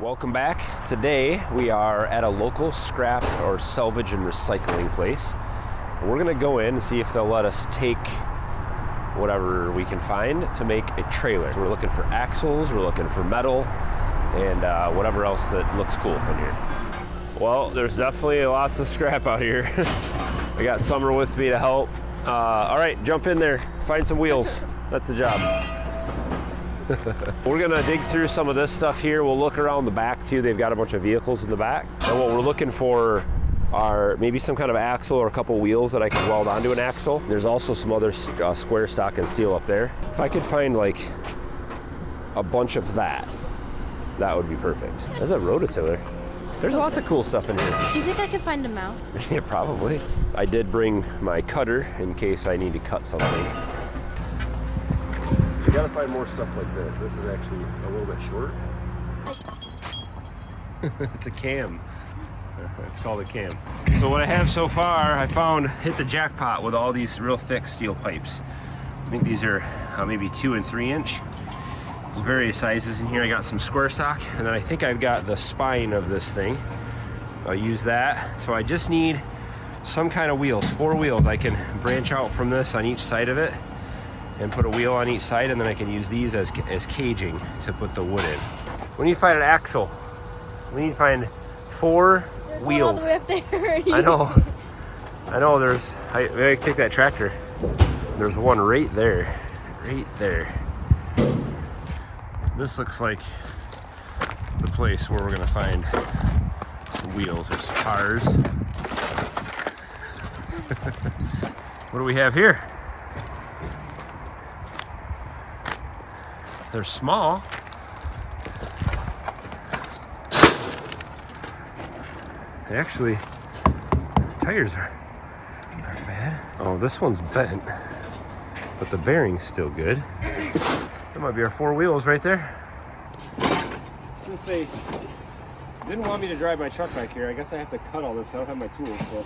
Welcome back. Today we are at a local scrap or salvage and recycling place. We're gonna go in and see if they'll let us take whatever we can find to make a trailer. We're looking for axles, we're looking for metal, and whatever else that looks cool in here. Well, there's definitely lots of scrap out here. I got Summer with me to help. All right, jump in there, find some wheels. That's the job. We're gonna dig through some of this stuff here. We'll look around the back too. They've got a bunch of vehicles in the back. And what we're looking for are maybe some kind of axle or a couple wheels that I can weld onto an axle. There's also some other square stock and steel up there. If I could find like a bunch of that would be perfect. There's a rototiller. There's lots of cool stuff in here. Do you think I could find a mouse? Yeah, probably. I did bring my cutter in case I need to cut something. You gotta find more stuff like this. This is actually a little bit short. It's a cam. It's called a cam. So what I have so far, I found, hit the jackpot with all these real thick steel pipes. I think these are maybe 2 and 3 inch. There's various sizes in here. I got some square stock, and then I think I've got the spine of this thing. I'll use that. So I just need some kind of wheels, 4 wheels. I can branch out from this on each side of it and put a wheel on each side, and then I can use these as caging to put the wood in. We need to find an axle. We need to find 4 wheels. All the way up there. I know there's, maybe I can take that tractor. There's one right there, right there. This looks like the place where we're gonna find some wheels. There's cars. What do we have here? They're small. They actually, tires aren't bad. Oh, this one's bent, but the bearing's still good. That might be our 4 wheels right there. Since they didn't want me to drive my truck back here, I guess I have to cut all this. I don't have my tools, so.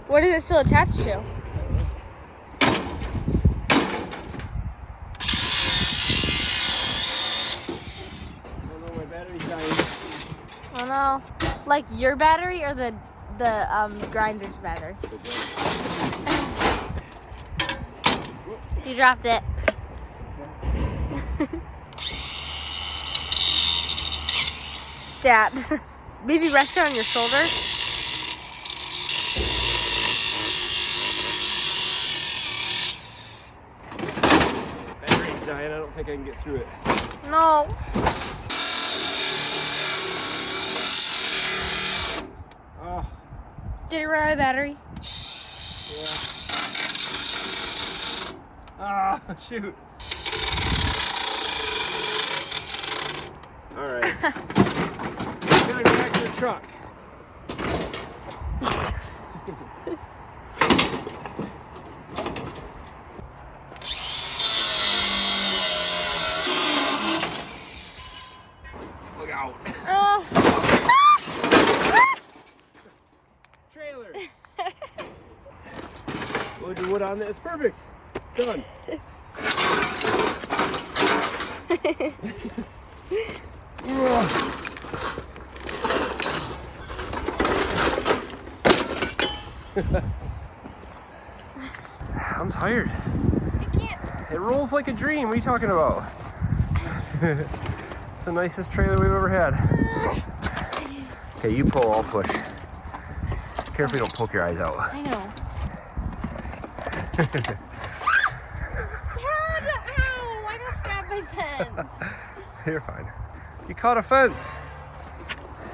What is it still attached to? Oh no, my battery's dying. Oh no. Like your battery or the grinder's battery? You dropped it. Dad, maybe rest it on your shoulder. I don't think I can get through it. No. Oh. Did it run out of battery? Yeah. Ah, shoot. All right. Gotta go back to the truck. Look out. Oh. Trailer. We'll do wood on this. Perfect. Done. I'm tired. I can't. It rolls like a dream. What are you talking about? It's the nicest trailer we've ever had. Okay, you pull, I'll push. Careful you don't poke your eyes out. I know. Dad, ow! I got stabbed by fence. You're fine. You caught a fence.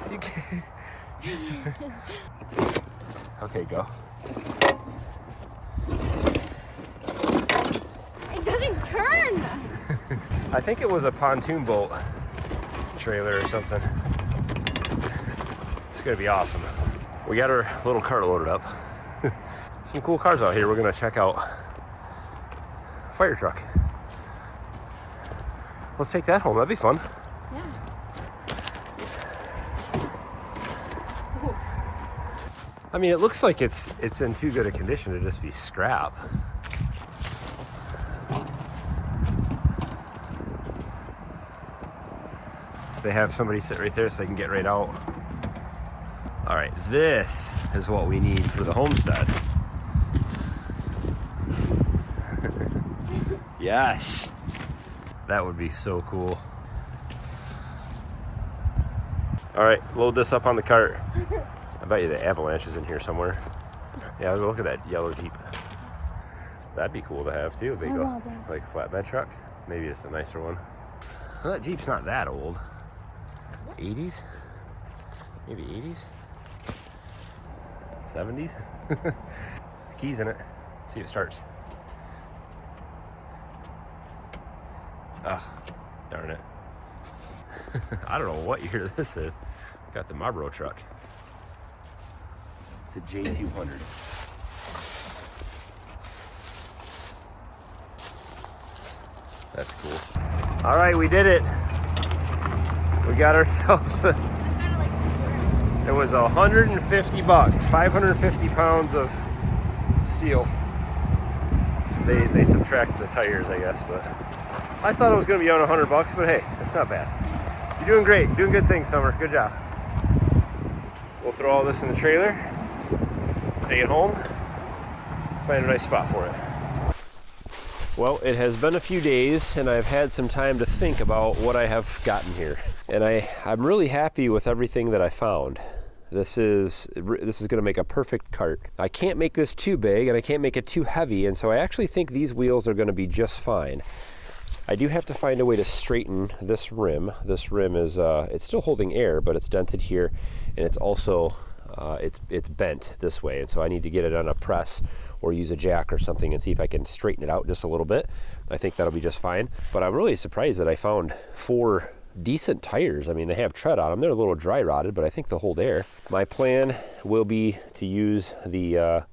You can't. Okay, go. It doesn't turn. I think it was a pontoon boat trailer or something. It's gonna be awesome. We got our little cart loaded up. some cool cars out here. We're gonna check out fire truck. Let's take that home. That'd be fun. Yeah. I mean, it looks like it's in too good a condition to just be scrap. They have somebody sit right there so I can get right out. All right, this is what we need for the homestead. Yes, that would be so cool. All right, load this up on the cart. I bet you the Avalanche is in here somewhere. Yeah, look at that yellow Jeep. That'd be cool to have too, big, like a flatbed truck. Maybe it's a nicer one. Well, that Jeep's not that old. What? 80s? Maybe 80s? 70s? Keys in it. See if it starts. Ah, darn it. I don't know what year this is. Got the Marlboro truck. It's a J200. That's cool. All right, we did it. We got ourselves it was $150, 550 pounds of steel. They subtract the tires, I guess, but I thought it was gonna be on $100, but hey, it's not bad. You're doing great, doing good things, Summer, good job. We'll throw all this in the trailer, take it home, find a nice spot for it. Well, it has been a few days and I've had some time to think about what I have gotten here. And I'm really happy with everything that I found. This is gonna make a perfect cart. I can't make this too big and I can't make it too heavy, and so I actually think these wheels are gonna be just fine. I do have to find a way to straighten this rim. This rim is, it's still holding air, but it's dented here, and it's also, it's bent this way, and so I need to get it on a press or use a jack or something and see if I can straighten it out just a little bit. I think that'll be just fine, but I'm really surprised that I found 4 decent tires. I mean, they have tread on them. They're a little dry rotted, but I think they'll hold air. My plan will be to use the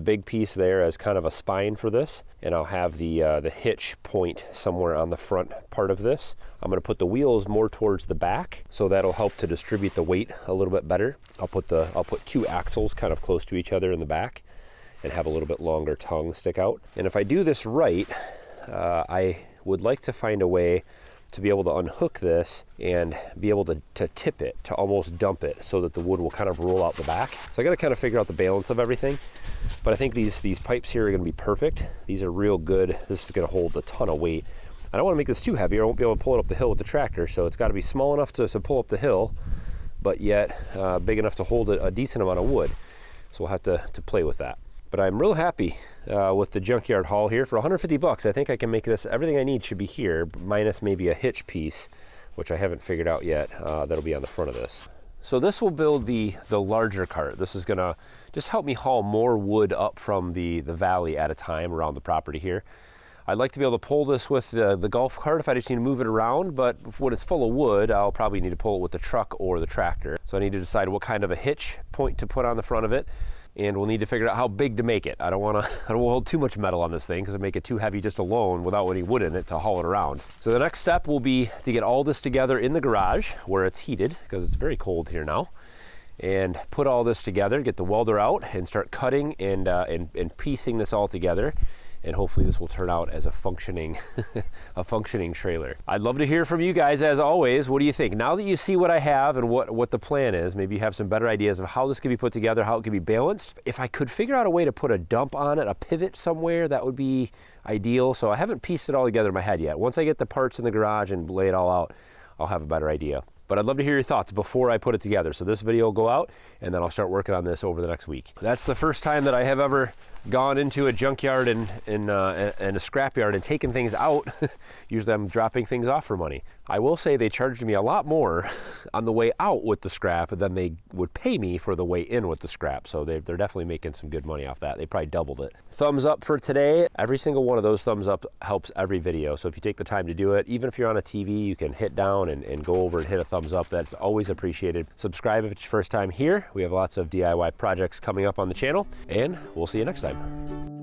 big piece there as kind of a spine for this, and I'll have the hitch point somewhere on the front part of this. I'm going to put the wheels more towards the back, so that'll help to distribute the weight a little bit better. I'll put 2 axles kind of close to each other in the back and have a little bit longer tongue stick out. And if I do this right, I would like to find a way to be able to unhook this and be able to tip it, to almost dump it, so that the wood will kind of roll out the back. So I got to kind of figure out the balance of everything, but I think these pipes here are going to be perfect. These are real good. This is going to hold a ton of weight. I don't want to make this too heavy. I won't be able to pull it up the hill with the tractor, so it's got to be small enough to pull up the hill, but yet big enough to hold a decent amount of wood. So we'll have to play with that. But I'm real happy with the junkyard haul here. For $150, I think I can make this, everything I need should be here, minus maybe a hitch piece, which I haven't figured out yet, that'll be on the front of this. So this will build the larger cart. This is gonna just help me haul more wood up from the valley at a time around the property here. I'd like to be able to pull this with the golf cart if I just need to move it around, but when it's full of wood, I'll probably need to pull it with the truck or the tractor. So I need to decide what kind of a hitch point to put on the front of it. And we'll need to figure out how big to make it. I don't want to hold too much metal on this thing because it'll make it too heavy just alone without any wood in it to haul it around. So the next step will be to get all this together in the garage where it's heated, because it's very cold here now, and put all this together, get the welder out and start cutting and piecing this all together. And hopefully this will turn out as a functioning trailer. I'd love to hear from you guys as always. What do you think? Now that you see what I have and what the plan is, maybe you have some better ideas of how this could be put together, how it could be balanced. If I could figure out a way to put a dump on it, a pivot somewhere, that would be ideal. So I haven't pieced it all together in my head yet. Once I get the parts in the garage and lay it all out, I'll have a better idea. But I'd love to hear your thoughts before I put it together. So this video will go out and then I'll start working on this over the next week. That's the first time that I have ever gone into a junkyard and a scrapyard and taken things out. Usually I'm dropping things off for money. I will say they charged me a lot more on the way out with the scrap than they would pay me for the way in with the scrap. So they're definitely making some good money off that. They probably doubled it. Thumbs up for today. Every single one of those thumbs up helps every video. So if you take the time to do it, even if you're on a TV, you can hit down and go over and hit a thumbs up. That's always appreciated. Subscribe if it's your first time here. We have lots of DIY projects coming up on the channel, and we'll see you next time. time.